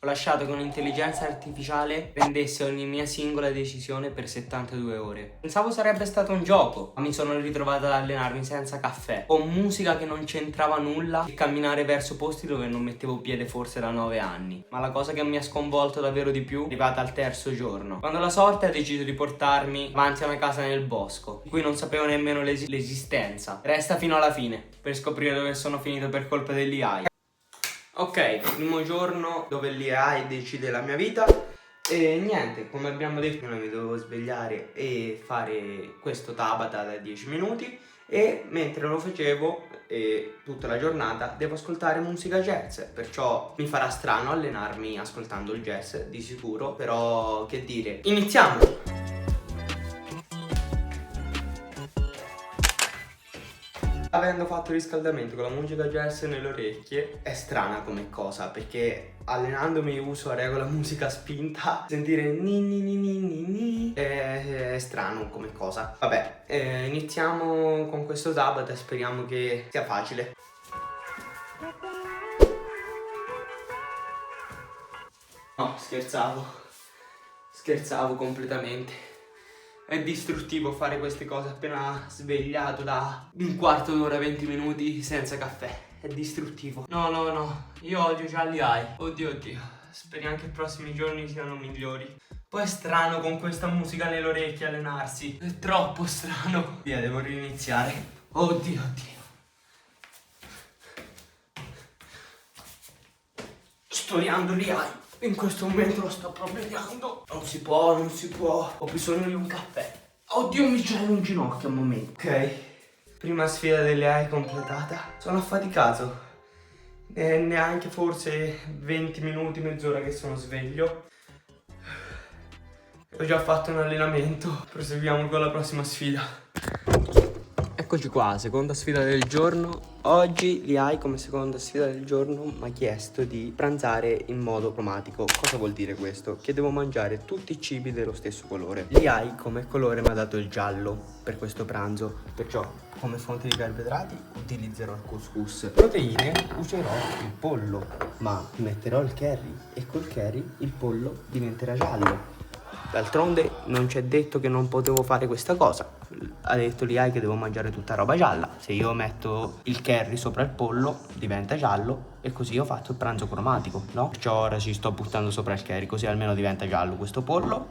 Ho lasciato che un'intelligenza artificiale prendesse ogni mia singola decisione per 72 ore. Pensavo sarebbe stato un gioco, ma mi sono ritrovato ad allenarmi senza caffè, con musica che non c'entrava nulla e camminare verso posti dove non mettevo piede forse da 9 anni. Ma la cosa che mi ha sconvolto davvero di più è arrivata al terzo giorno, quando la sorte ha deciso di portarmi davanti a una casa nel bosco, di cui non sapevo nemmeno l'esistenza. Resta fino alla fine per scoprire dove sono finito per colpa dell'AI. Ok, primo giorno dove l'AI decide la mia vita e niente, come abbiamo detto io mi dovevo svegliare e fare questo Tabata da 10 minuti e mentre lo facevo tutta la giornata devo ascoltare musica jazz, perciò mi farà strano allenarmi ascoltando il jazz di sicuro, però che dire, iniziamo! Avendo fatto il riscaldamento con la musica jazz nelle orecchie è strana come cosa, perché allenandomi uso a regola musica spinta, sentire ni ni ni ni ni ni è strano come cosa. Vabbè, iniziamo con questo Tabata e speriamo che sia facile. No, scherzavo completamente. È distruttivo fare queste cose appena svegliato da un quarto d'ora, 20 minuti senza caffè. È distruttivo. No, io odio già gli AI. Oddio. Speriamo che i prossimi giorni siano migliori. Poi è strano con questa musica nelle orecchie allenarsi. È troppo strano. Via, devo riniziare. Oddio. Sto odiando gli AI. In questo momento lo sto proprio odiando. Non si può. Ho bisogno di un caffè. Oddio, mi c'è un ginocchio al momento. Ok, prima sfida delle AI completata. Sono affaticato. Neanche forse 20 minuti, mezz'ora che sono sveglio. Ho già fatto un allenamento. Proseguiamo con la prossima sfida. Eccoci qua, seconda sfida del giorno. Oggi l'AI come seconda sfida del giorno mi ha chiesto di pranzare in modo cromatico. Cosa vuol dire questo? Che devo mangiare tutti i cibi dello stesso colore. L'AI come colore mi ha dato il giallo per questo pranzo, perciò come fonte di carboidrati utilizzerò il couscous. Proteine userò il pollo, ma metterò il curry e col curry il pollo diventerà giallo. D'altronde non c'è detto che non potevo fare questa cosa. Ha detto l'AI che devo mangiare tutta roba gialla. Se io metto il curry sopra il pollo diventa giallo e così ho fatto il pranzo cromatico, no? Perciò ora ci sto buttando sopra il curry così almeno diventa giallo questo pollo.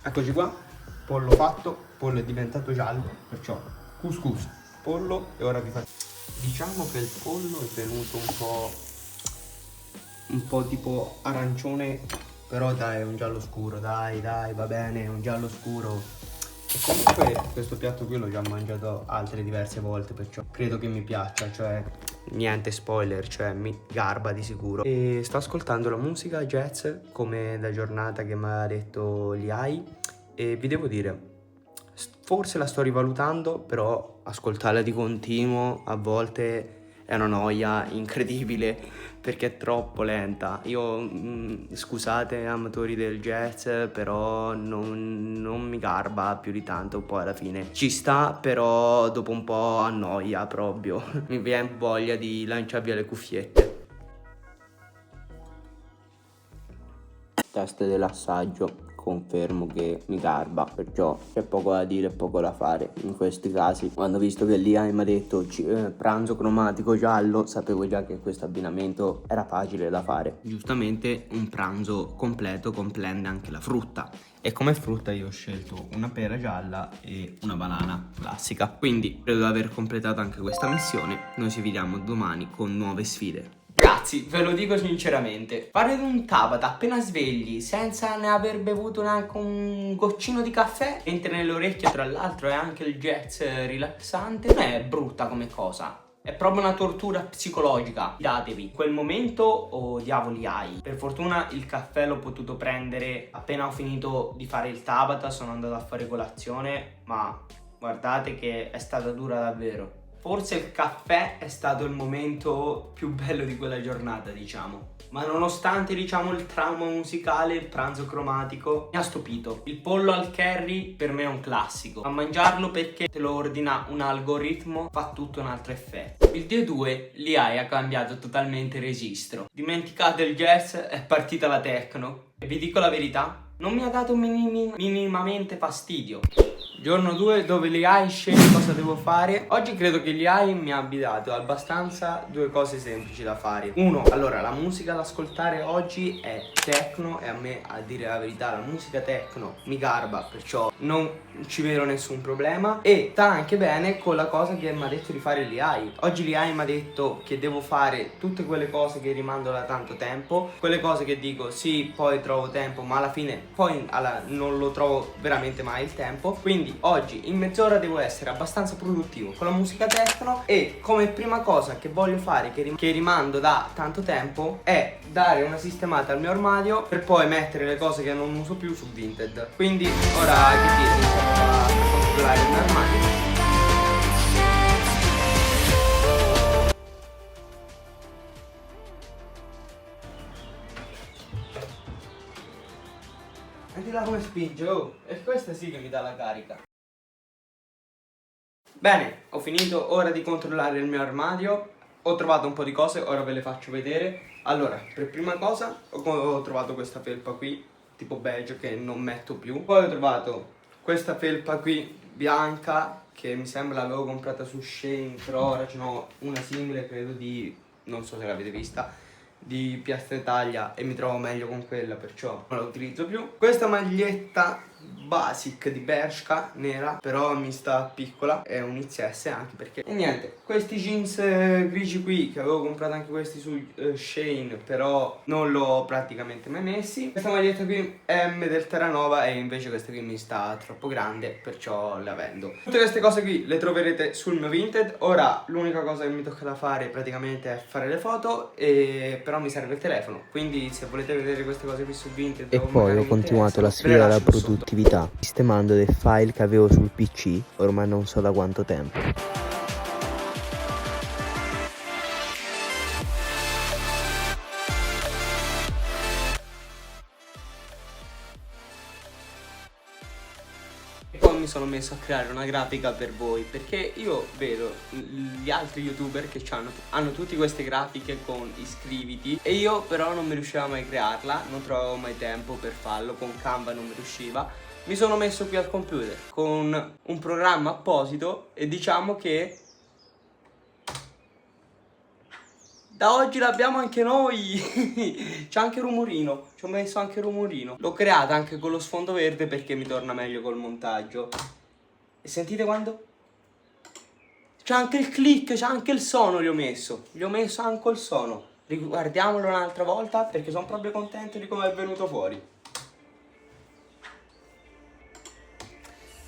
Eccoci qua, pollo fatto, pollo è diventato giallo, perciò couscous, pollo e ora vi faccio. Diciamo che il pollo è venuto un po' tipo arancione. Però dai, è un giallo scuro, dai, va bene, è un giallo scuro. E comunque questo piatto qui l'ho già mangiato altre diverse volte, perciò credo che mi piaccia, cioè niente spoiler, cioè mi garba di sicuro. E sto ascoltando la musica jazz come da giornata che mi ha detto l'AI e vi devo dire, forse la sto rivalutando, però ascoltarla di continuo a volte è una noia incredibile perché è troppo lenta. Io, scusate amatori del jazz, però non mi garba più di tanto, poi alla fine ci sta, però dopo un po' annoia proprio. Mi viene voglia di lanciare via le cuffiette. Test dell'assaggio. Confermo che mi garba, perciò c'è poco da dire e poco da fare in questi casi. Quando ho visto che l'AI mi ha detto pranzo cromatico giallo, sapevo già che questo abbinamento era facile da fare. Giustamente un pranzo completo comprende anche la frutta e come frutta io ho scelto una pera gialla e una banana classica. Quindi credo di aver completato anche questa missione. Noi ci vediamo domani con nuove sfide. Ragazzi, ve lo dico sinceramente, fare un Tabata appena svegli senza ne aver bevuto neanche un goccino di caffè, mentre nelle orecchie tra l'altro è anche il jazz rilassante, non è brutta come cosa. È proprio una tortura psicologica. Fidatevi, in quel momento odiavo gli AI. Per fortuna il caffè l'ho potuto prendere appena ho finito di fare il Tabata, sono andato a fare colazione, ma guardate che è stata dura davvero. Forse il caffè è stato il momento più bello di quella giornata, diciamo. Ma nonostante, diciamo, il trauma musicale, il pranzo cromatico mi ha stupito. Il pollo al curry per me è un classico. A mangiarlo perché te lo ordina un algoritmo, fa tutto un altro effetto. Il D2 l'AI ha cambiato totalmente registro. Dimenticate il jazz, è partita la techno. E vi dico la verità, non mi ha dato minimamente fastidio. Giorno 2 dove l'AI sceglie cosa devo fare. Oggi credo che l'AI mi abbia dato abbastanza due cose semplici da fare. Uno, allora la musica da ascoltare oggi è techno e a me, a dire la verità, la musica techno mi garba, perciò non ci vedo nessun problema. E sta anche bene con la cosa che mi ha detto di fare l'AI. Oggi l'AI mi ha detto che devo fare tutte quelle cose che rimando da tanto tempo, quelle cose che dico sì poi trovo tempo ma alla fine poi non lo trovo veramente mai il tempo. Quindi oggi in mezz'ora devo essere abbastanza produttivo con la musica techno e come prima cosa che voglio fare, che rimando da tanto tempo, è dare una sistemata al mio armadio per poi mettere le cose che non uso più su Vinted. Quindi ora che dire, iniziamo a configurare il mio armadio. Senti là come spinge, oh! E questa sì che mi dà la carica. Bene, ho finito ora di controllare il mio armadio. Ho trovato un po' di cose, ora ve le faccio vedere. Allora, per prima cosa ho trovato questa felpa qui, tipo beige, che non metto più. Poi ho trovato questa felpa qui, bianca, che mi sembra l'avevo comprata su Shein, però ora ce n'ho una simile, credo di... non so se l'avete vista, di Piastra Italia e mi trovo meglio con quella, perciò non la utilizzo più. Questa maglietta basic di Bershka nera, però mi sta piccola, è un XS anche perché. E niente, questi jeans grigi qui che avevo comprato anche questi su Shein, però non l'ho praticamente mai messi. Questa maglietta qui M del Terranova e invece questa qui mi sta troppo grande, perciò la vendo. Tutte queste cose qui le troverete sul mio Vinted. Ora l'unica cosa che mi tocca da fare praticamente è fare le foto, però mi serve il telefono, quindi se volete vedere queste cose qui su Vinted e poi ho continuato la sfida della produttività sistemando dei file che avevo sul PC ormai non so da quanto tempo. E poi mi sono messo a creare una grafica per voi, perché io vedo gli altri youtuber che hanno tutte queste grafiche con iscriviti e io però non mi riuscivo mai a crearla, non trovavo mai tempo per farlo, con Canva non mi riusciva. Mi sono messo qui al computer con un programma apposito e diciamo che da oggi l'abbiamo anche noi. C'è anche il rumorino, ci ho messo anche il rumorino. L'ho creata anche con lo sfondo verde perché mi torna meglio col montaggio. E sentite quando? C'è anche il click, c'è anche il suono, gli ho messo anche il suono. Riguardiamolo un'altra volta perché sono proprio contento di come è venuto fuori.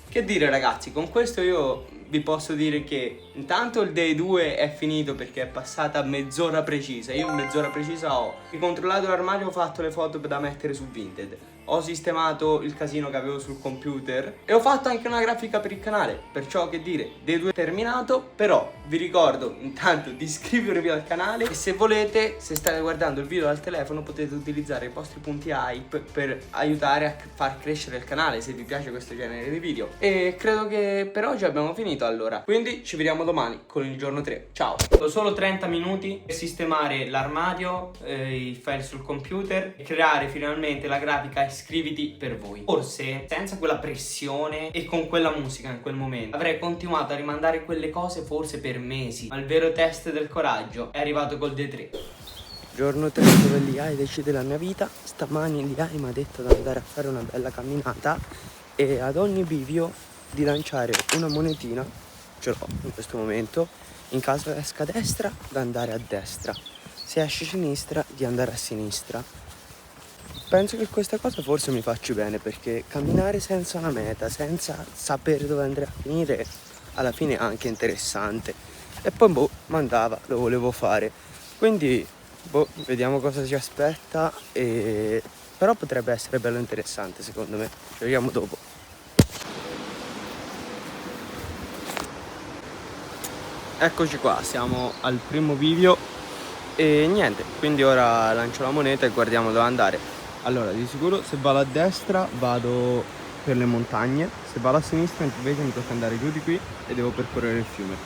Che dire ragazzi, con questo io vi posso dire che intanto il day 2 è finito perché è passata mezz'ora precisa. Io in mezz'ora precisa ho ricontrollato l'armadio, ho fatto le foto da mettere su Vinted, ho sistemato il casino che avevo sul computer e ho fatto anche una grafica per il canale. Perciò che dire, day 2 è terminato, però vi ricordo intanto di iscrivervi al canale e se volete, se state guardando il video dal telefono, potete utilizzare i vostri punti hype per aiutare a far crescere il canale se vi piace questo genere di video. E credo che per oggi abbiamo finito allora, quindi ci vediamo domani con il giorno 3. Ciao! Ho solo 30 minuti per sistemare l'armadio, i file sul computer e creare finalmente la grafica iscriviti per voi. Forse senza quella pressione e con quella musica in quel momento avrei continuato a rimandare quelle cose forse per mesi, ma il vero test del coraggio è arrivato col D3. Giorno 3 dove l'AI decide la mia vita. Stamani l'AI mi ha detto di andare a fare una bella camminata e ad ogni bivio di lanciare una monetina, ce l'ho in questo momento, in caso esca a destra da andare a destra, se esce a sinistra di andare a sinistra. Penso che questa cosa forse mi faccia bene perché camminare senza una meta, senza sapere dove andrà a finire, alla fine è anche interessante. E poi mandava, lo volevo fare, quindi vediamo cosa ci aspetta, però potrebbe essere bello interessante secondo me. Ci vediamo dopo. Eccoci qua, siamo al primo bivio e niente, quindi ora lancio la moneta e guardiamo dove andare. Allora, di sicuro se vado a destra vado per le montagne, se vado a sinistra invece mi tocca andare giù di qui e devo percorrere il fiume.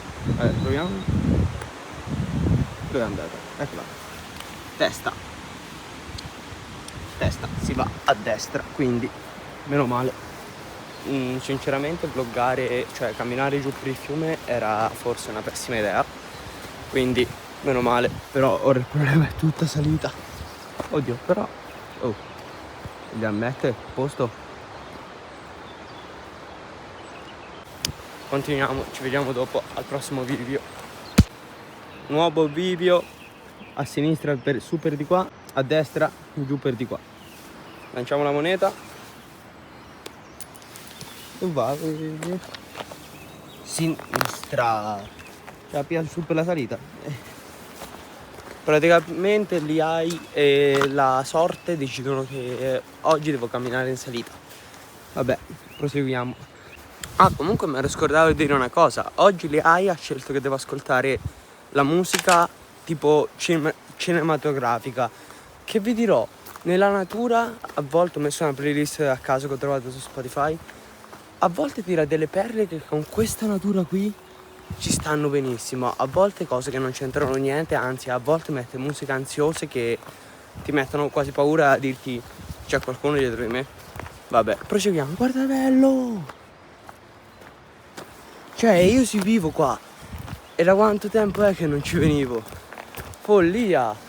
Proviamo. Dove è andata? Eccola. Testa. Testa, si va a destra, quindi meno male. Sinceramente vloggare, cioè camminare giù per il fiume era forse una pessima idea, quindi meno male. Però ora il problema è tutta salita. Oddio, però gli ammette il posto. Continuiamo, ci vediamo dopo al prossimo video. Nuovo video, a sinistra per su per di qua, a destra giù per di qua. Lanciamo la moneta. Va sinistra, cioè più su per la salita. Praticamente l'IAI e la sorte decidono che oggi devo camminare in salita. Vabbè, proseguiamo. Ah, comunque mi ero scordato di dire una cosa. Oggi l'IAI ha scelto che devo ascoltare la musica tipo cinematografica, che vi dirò, nella natura a volte ho messo una playlist a caso che ho trovato su Spotify. A volte tira delle perle che con questa natura qui ci stanno benissimo, a volte cose che non c'entrano niente, anzi a volte mette musiche ansiose che ti mettono quasi paura a dirti c'è qualcuno dietro di me. Vabbè, proseguiamo, guarda bello! Cioè io ci vivo qua e da quanto tempo è che non ci venivo? Follia!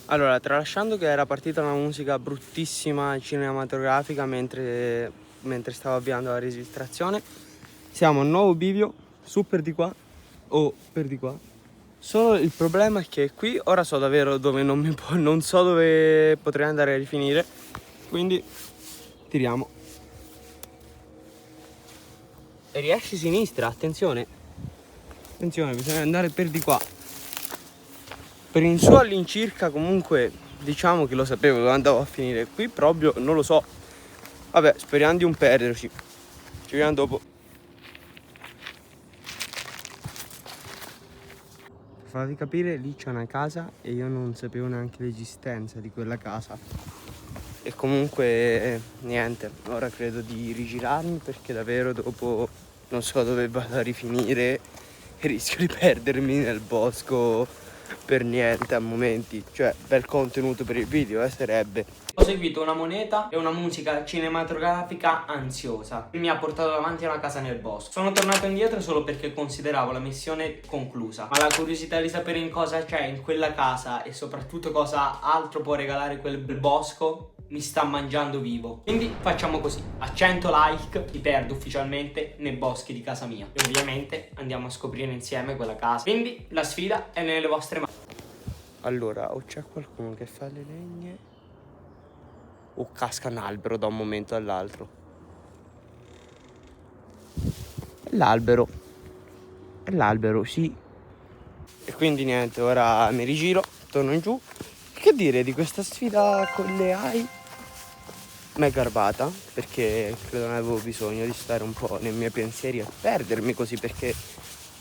Allora, tralasciando che era partita una musica bruttissima cinematografica mentre stavo avviando la registrazione, siamo a un nuovo bivio, su per di qua o per di qua. Solo il problema è che qui ora so davvero dove non so dove potrei andare a rifinire, quindi tiriamo. E riesci sinistra, attenzione. Attenzione, bisogna andare per di qua. Per in su all'incirca comunque diciamo che lo sapevo dove andavo a finire. Qui proprio non lo so. Vabbè, speriamo di non perderci. Ci vediamo dopo. Per farvi capire, lì c'è una casa e io non sapevo neanche l'esistenza di quella casa. E comunque niente, ora credo di rigirarmi perché davvero dopo non so dove vado a rifinire e rischio di perdermi nel bosco per niente a momenti. Cioè, bel contenuto per il video, sarebbe. Ho seguito una moneta e una musica cinematografica ansiosa che mi ha portato davanti a una casa nel bosco. Sono tornato indietro solo perché consideravo la missione conclusa, ma la curiosità di sapere in cosa c'è in quella casa e soprattutto cosa altro può regalare quel bosco mi sta mangiando vivo. Quindi facciamo così: a 100 like ti perdo ufficialmente nei boschi di casa mia e ovviamente andiamo a scoprire insieme quella casa. Quindi la sfida è nelle vostre mani. Allora, o c'è qualcuno che fa le legne o casca un albero da un momento all'altro. È l'albero, sì. E quindi niente, ora mi rigiro, torno in giù. Che dire di questa sfida con le AI? M'è garbata perché credo ne avevo bisogno di stare un po' nei miei pensieri e perdermi così, perché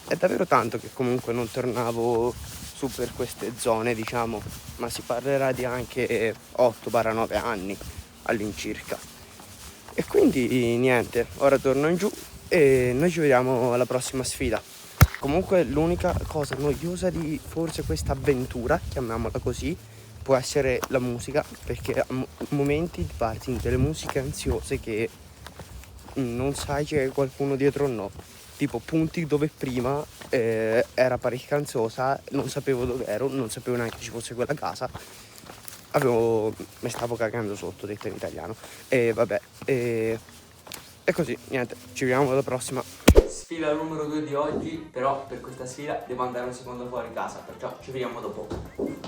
è davvero tanto che comunque non tornavo su per queste zone, diciamo, ma si parlerà di anche 8-9 anni all'incirca. E quindi niente, ora torno in giù e noi ci vediamo alla prossima sfida. Comunque l'unica cosa noiosa di forse questa avventura, chiamiamola così, può essere la musica, perché a momenti ti parti in delle musiche ansiose che non sai c'è qualcuno dietro o no. Tipo punti dove prima era parecchio ansiosa, non sapevo dove ero, non sapevo neanche ci fosse quella casa. Mi stavo cagando sotto, detto in italiano. E vabbè, e così, niente, ci vediamo alla prossima. Sfida numero 2 di oggi, però per questa sfida devo andare un secondo fuori casa, perciò ci vediamo dopo.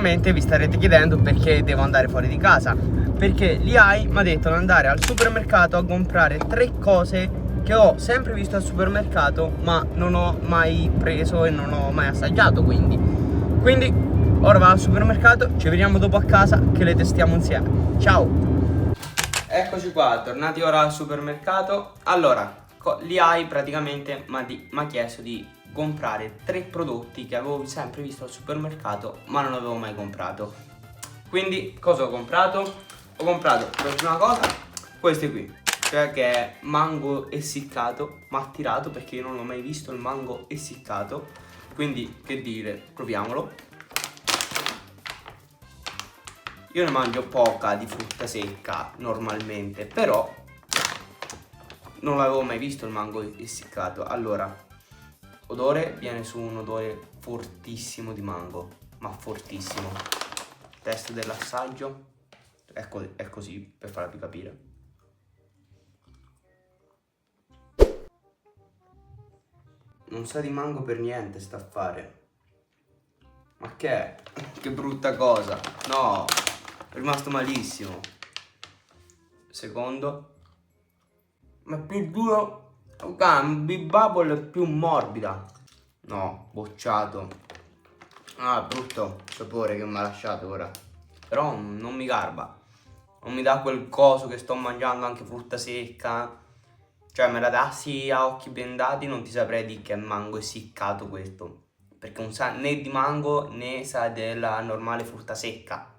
Ovviamente vi starete chiedendo perché devo andare fuori di casa, perché l'IAI mi ha detto di andare al supermercato a comprare 3 cose che ho sempre visto al supermercato ma non ho mai preso e non ho mai assaggiato, quindi ora vado al supermercato, ci vediamo dopo a casa che le testiamo insieme. Ciao! Eccoci qua, tornati ora al supermercato. Allora, l'IAI praticamente mi ha chiesto di comprare 3 prodotti che avevo sempre visto al supermercato ma non avevo mai comprato. Quindi cosa ho comprato? Ho comprato per prima cosa queste qui, cioè che è mango essiccato. Mi ha attirato perché io non ho mai visto il mango essiccato, quindi che dire, proviamolo. Io ne mangio poca di frutta secca normalmente, però non l'avevo mai visto il mango essiccato. Allora, odore, viene su un odore fortissimo di mango, ma fortissimo. Test dell'assaggio, ecco, è così per farvi capire. Non sa di mango per niente sta a fare. Ma che è? Che brutta cosa. No, è rimasto malissimo. Secondo, ma è più duro. Big Bubble è più morbida. No, bocciato. Ah, brutto sapore che mi ha lasciato ora. Però non mi garba. Non mi dà quel coso che sto mangiando, anche frutta secca. Cioè me la dassi a occhi bendati non ti saprei di che è mango essiccato questo. Perché non sa né di mango né sa della normale frutta secca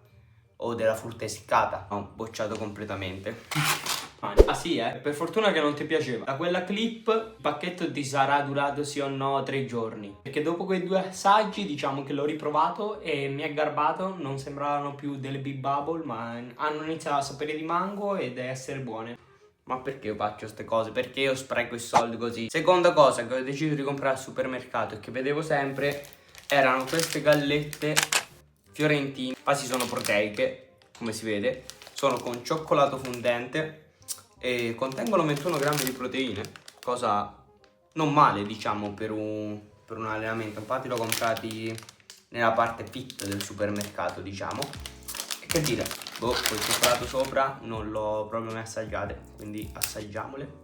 o della frutta essiccata. No, bocciato completamente. Ah sì, per fortuna che non ti piaceva. Da quella clip il pacchetto ti sarà durato sì o no 3 giorni. Perché dopo quei 2 assaggi diciamo che l'ho riprovato e mi è garbato. Non sembravano più delle Big Bubble, ma hanno iniziato a sapere di mango ed essere buone. Ma perché io faccio queste cose? Perché io spreco i soldi così? Seconda cosa che ho deciso di comprare al supermercato e che vedevo sempre erano queste gallette fiorentine. Quasi sono proteiche, come si vede. Sono con cioccolato fondente e contengono 21 grammi di proteine, cosa non male diciamo per un allenamento. Infatti l'ho comprati nella parte fit del supermercato, diciamo. E che dire, col cioccolato sopra non l'ho proprio mai assaggiate, quindi assaggiamole.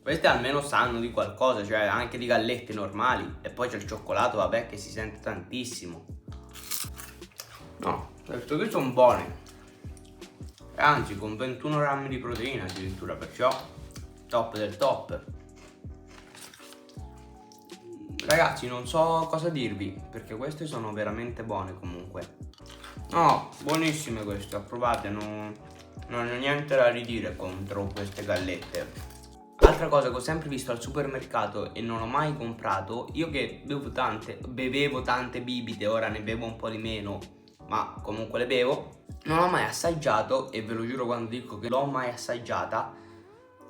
Queste almeno sanno di qualcosa, cioè anche di gallette normali. E poi c'è il cioccolato, vabbè, che si sente tantissimo. No, queste qui sono buone. Anzi, con 21 grammi di proteina addirittura, perciò top del top. Ragazzi, non so cosa dirvi, perché queste sono veramente buone comunque. No, buonissime queste, approvate, non ho niente da ridire contro queste gallette. Altra cosa che ho sempre visto al supermercato e non ho mai comprato, io che bevevo tante bibite, ora ne bevo un po' di meno, ma comunque le bevo, non ho mai assaggiato, e ve lo giuro quando dico che l'ho mai assaggiata,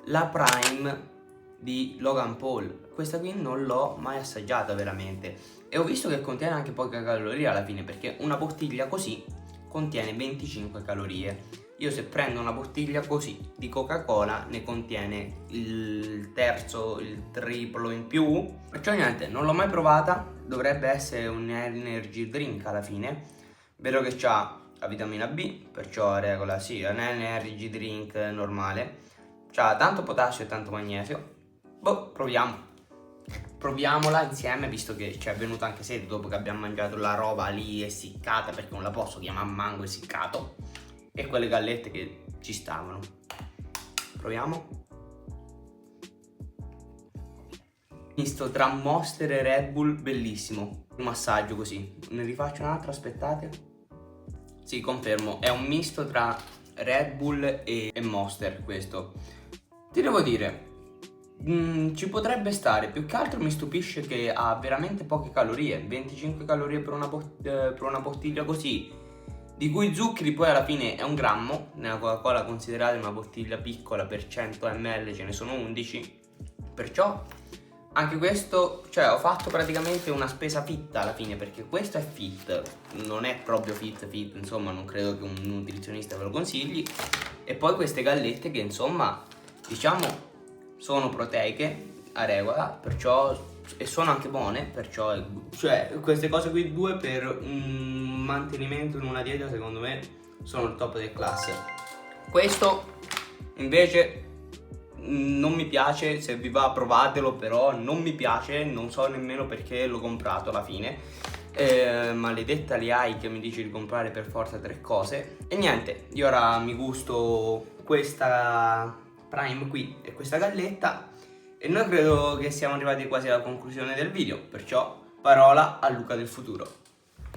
la Prime di Logan Paul. Questa qui non l'ho mai assaggiata veramente e ho visto che contiene anche poche calorie alla fine, perché una bottiglia così contiene 25 calorie. Io se prendo una bottiglia così di Coca-Cola ne contiene il terzo, il triplo in più. Perciò niente, non l'ho mai provata, dovrebbe essere un energy drink alla fine. Vedo che c'ha la vitamina B, perciò regola sì, è un energy drink normale. C'ha tanto potassio e tanto magnesio. Boh, proviamola insieme, visto che ci è venuta anche sede dopo che abbiamo mangiato la roba lì essiccata, perché non la posso chiamare mango essiccato, e quelle gallette che ci stavano. Proviamo. Misto tra Monster e Red Bull, bellissimo. Un massaggio così. Ne rifaccio un altro, aspettate. Sì, confermo, è un misto tra Red Bull e Monster questo. Ti devo dire, ci potrebbe stare, più che altro mi stupisce che ha veramente poche calorie, 25 calorie per una bottiglia così, di cui zuccheri poi alla fine è 1 grammo. Nella Coca-Cola, considerate una bottiglia piccola, per 100 ml ce ne sono 11, perciò anche questo, cioè ho fatto praticamente una spesa fitta alla fine, perché questo è fit, non è proprio fit, insomma non credo che un nutrizionista ve lo consigli. E poi queste gallette che insomma diciamo sono proteiche a regola, perciò e sono anche buone, perciò cioè queste cose qui due per un mantenimento in una dieta secondo me sono il top del classe. Questo invece non mi piace, se vi va provatelo, però non mi piace, non so nemmeno perché l'ho comprato alla fine. Maledetta l'AI che mi dice di comprare per forza 3 cose. E niente, io ora mi gusto questa Prime qui e questa galletta e noi credo che siamo arrivati quasi alla conclusione del video, perciò parola a Luca del futuro.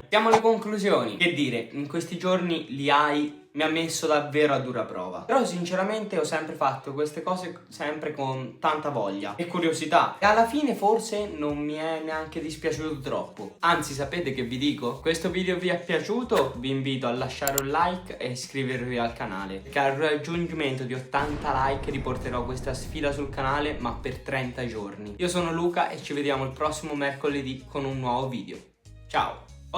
Siamo alle conclusioni. Che dire, in questi giorni l'AI mi ha messo davvero a dura prova, però sinceramente ho sempre fatto queste cose sempre con tanta voglia e curiosità e alla fine forse non mi è neanche dispiaciuto troppo. Anzi, sapete che vi dico? Questo video vi è piaciuto? Vi invito a lasciare un like e iscrivervi al canale, perché al raggiungimento di 80 like riporterò questa sfida sul canale, ma per 30 giorni. Io sono Luca e ci vediamo il prossimo mercoledì con un nuovo video. Ciao!